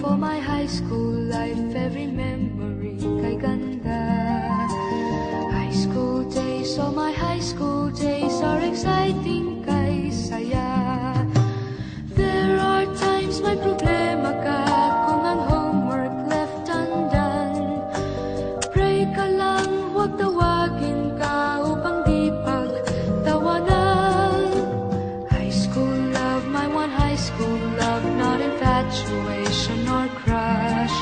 For my high school life, every memory kay ganda. High school days, oh my high school days are exciting kay saya. There are times may problema ka kung ang homework left undone. Pray ka lang, huwag tawagin ka upang di pagtawanan. High school love, my one high school love, not infatuation or crush.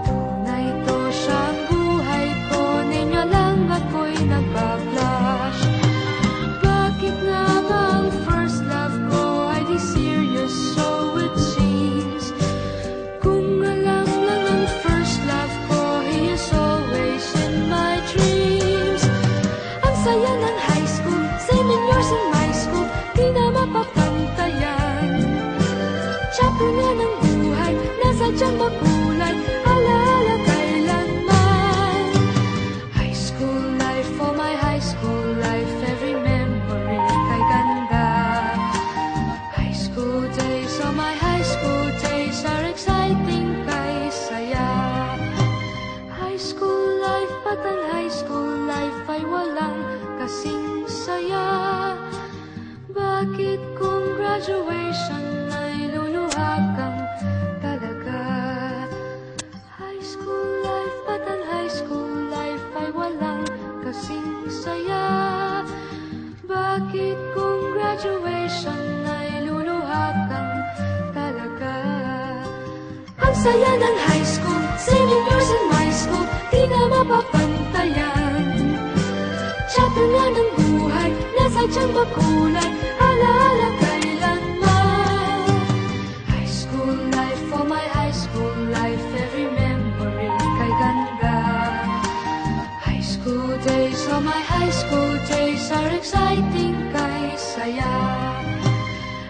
Tunay to siyang buhay ko, ninya lang ako'y nagbablush. Bakit nga ba ang first love ko ay di serious, so it seems? Kung alam lang ang first love ko, he is always in my dreams. Ang saya ng high school, 7 years in my school, di na mapapantayan. Chapter nga ng buhay, nasadyang makulay, alaala kailanman. High school life, for my high school life, every memory kay ganda. High school days, oh my high school days are exciting kay saya. High school life, ba't ang high school life ay walang kasing saya? Bakit kung graduation ay luluha kang talaga? High school life, ba't ang high school life ay walang kasing saya? Bakit kung graduation ay luluha kang talaga? Ang saya ng high school, 7 years in my school, di na mapapantayan. Chapter nga ng buhay, nasadyang makulay, alaala kailanman. High school life, for my high school life, every memory kay ganda. High school days, oh my high school days are exciting kay saya.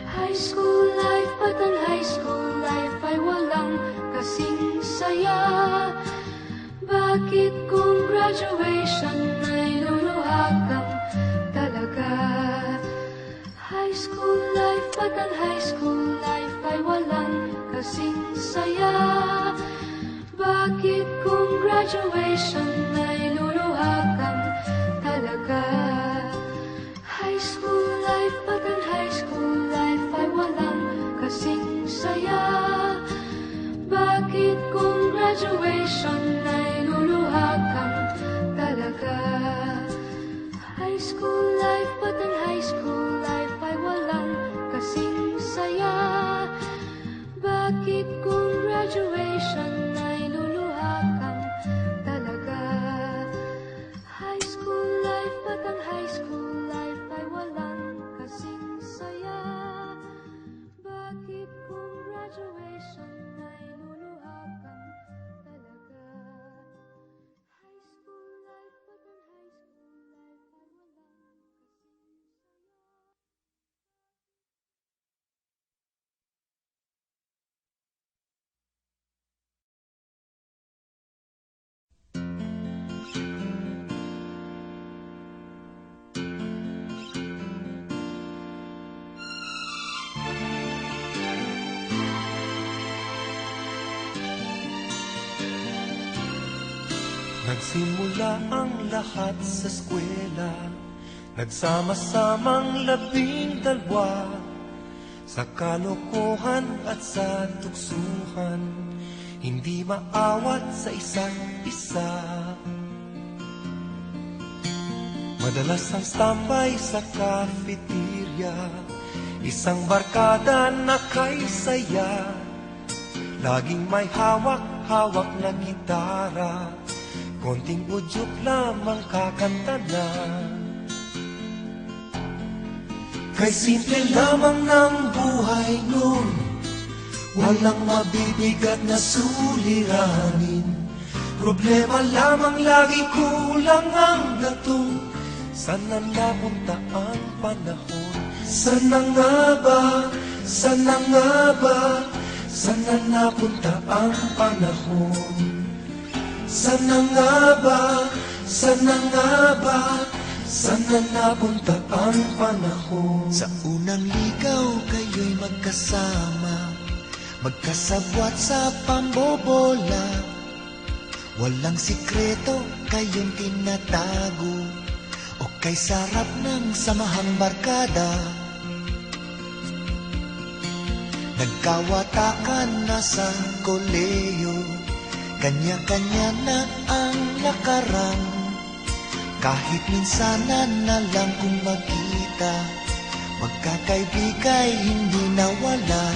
High school life, ba't ang high school life ay walang kasing saya? Bakit kung graduation ay luluha kang talaga? High school life, ba't ang high school life ay walang kasing saya? Bakit kung graduation ay luluha kang talaga? High school life, ba't ang high school life ay walang kasing saya? Bakit kung graduation ay luluha kang talaga? High school life, ba't ang high school life ay walang kasing saya? Bakit kung graduation ay luluha kang talaga? High school life, ba't ang high school life ay walang kasing saya? Bakit kung graduation ay luluha kang talaga? High school life, ba't ang high school life ay walang kasing saya? Nagsimula ang lahat sa eskwela, nagsama-samang 12 sa kalokohan at sa tuksuhan, hindi maawat sa isa't isa. Madalas ang tambay sa cafeteria, isang barkada na kay saya, laging may hawak-hawak na gitara, konting udyok lamang kakanta na. Kay simple lamang ng buhay nun, walang mabibigat na suliranin. Problema lamang lagi, kulang ang gatong. Sana napunta ang panahon? Sana nga ba? Sana nga ba? Sana napunta ang panahon? Sana nga ba? Sana nga ba? Sana napunta ang panahon? Sa unang ligaw kayo'y magkasama, magkasabwat sa pambobola. Walang sikreto kayong tinatago, o kay sarap ng samahang barkada. Nagkawatakan na sa koleyo, kanya-kanya na ang nakarang. Kahit minsanan na lang kung magkita, magkakaibigay hindi nawala.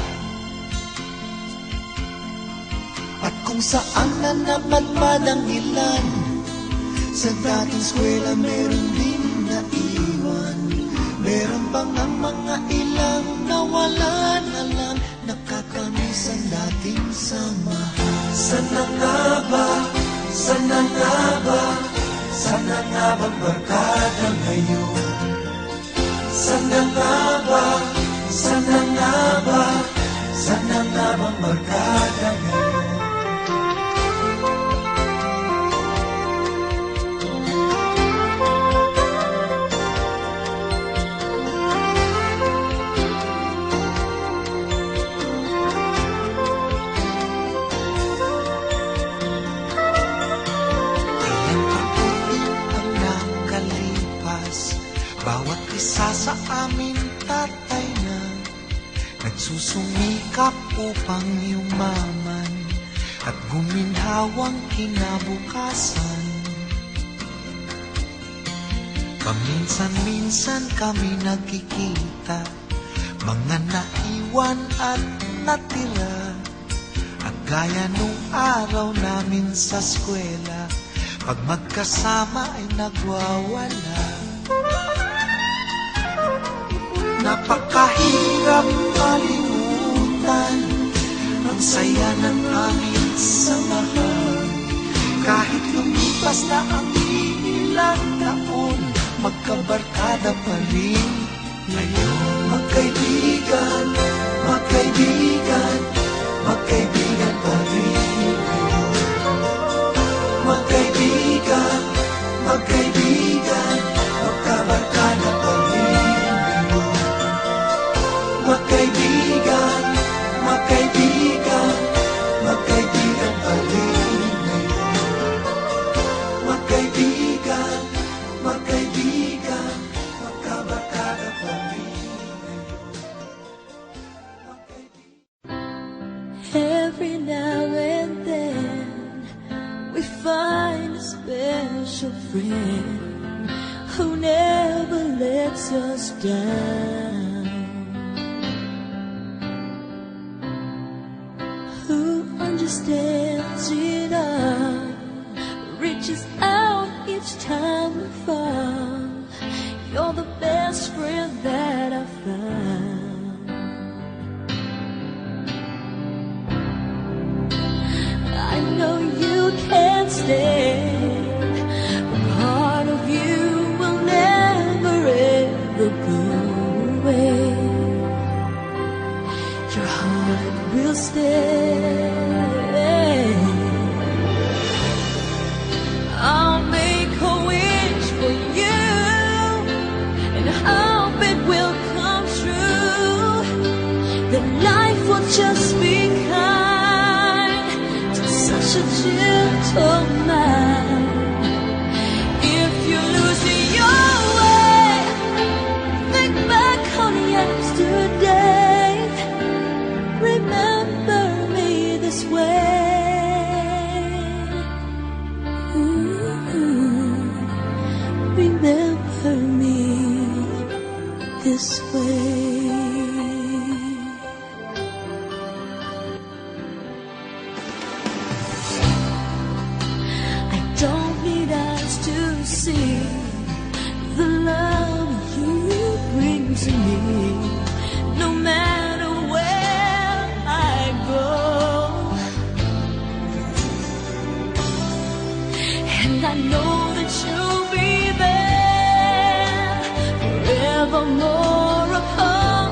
At kung saan na napadpad ang ilan, sa dating eskwela meron din naiwan. Meron bang ang mga ilang nawalan na lang, nakakamiss ang dating samahan. Sana nga ba? Sana nga ba? Sana nga bang barkada ngayon? Sana nga ba? Sana nga ba? Sana nga bang barkada ngayon? Bawat isa sa amin tatay na nagsusumikap upang yumaman at guminhawang kinabukasan. Paminsan-minsan kami nagkikita, mga naiwan at natira. At gaya nung araw namin sa eskwela, pag magkasama ay nagwawala. Napakahirap kalimutan ang saya ng aming samahan. Kahit lumipas na ang ilang taon, magkabarkada pa rin ngayon. Magkaibigan, magkaibigan, magkaibigan pa rin ngayon. Magkaibigan, magkaibigan, magkabarkada pa rin. Magkaibigan, magkaibigan, magkaibigan pa rin ngayon. Magkaibigan, magkaibigan, magkabarkada pa rin ngayon. Every now and then we find a special friend who never lets us down. Understands it all, reaches out each time we fall. You're the best friend that I found. I know you can't stay, but part of you will never ever go away. Your heart will stay. I'll make a wish for you and hope it will come true. That life will just be kind to such a gentle man. If you lose your way, think back on yesterday. Remember me this way. Remember me this way. I don't need eyes to see the love you bring to me, no matter where I go. And I know that you'll be there forevermore upon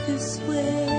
this way.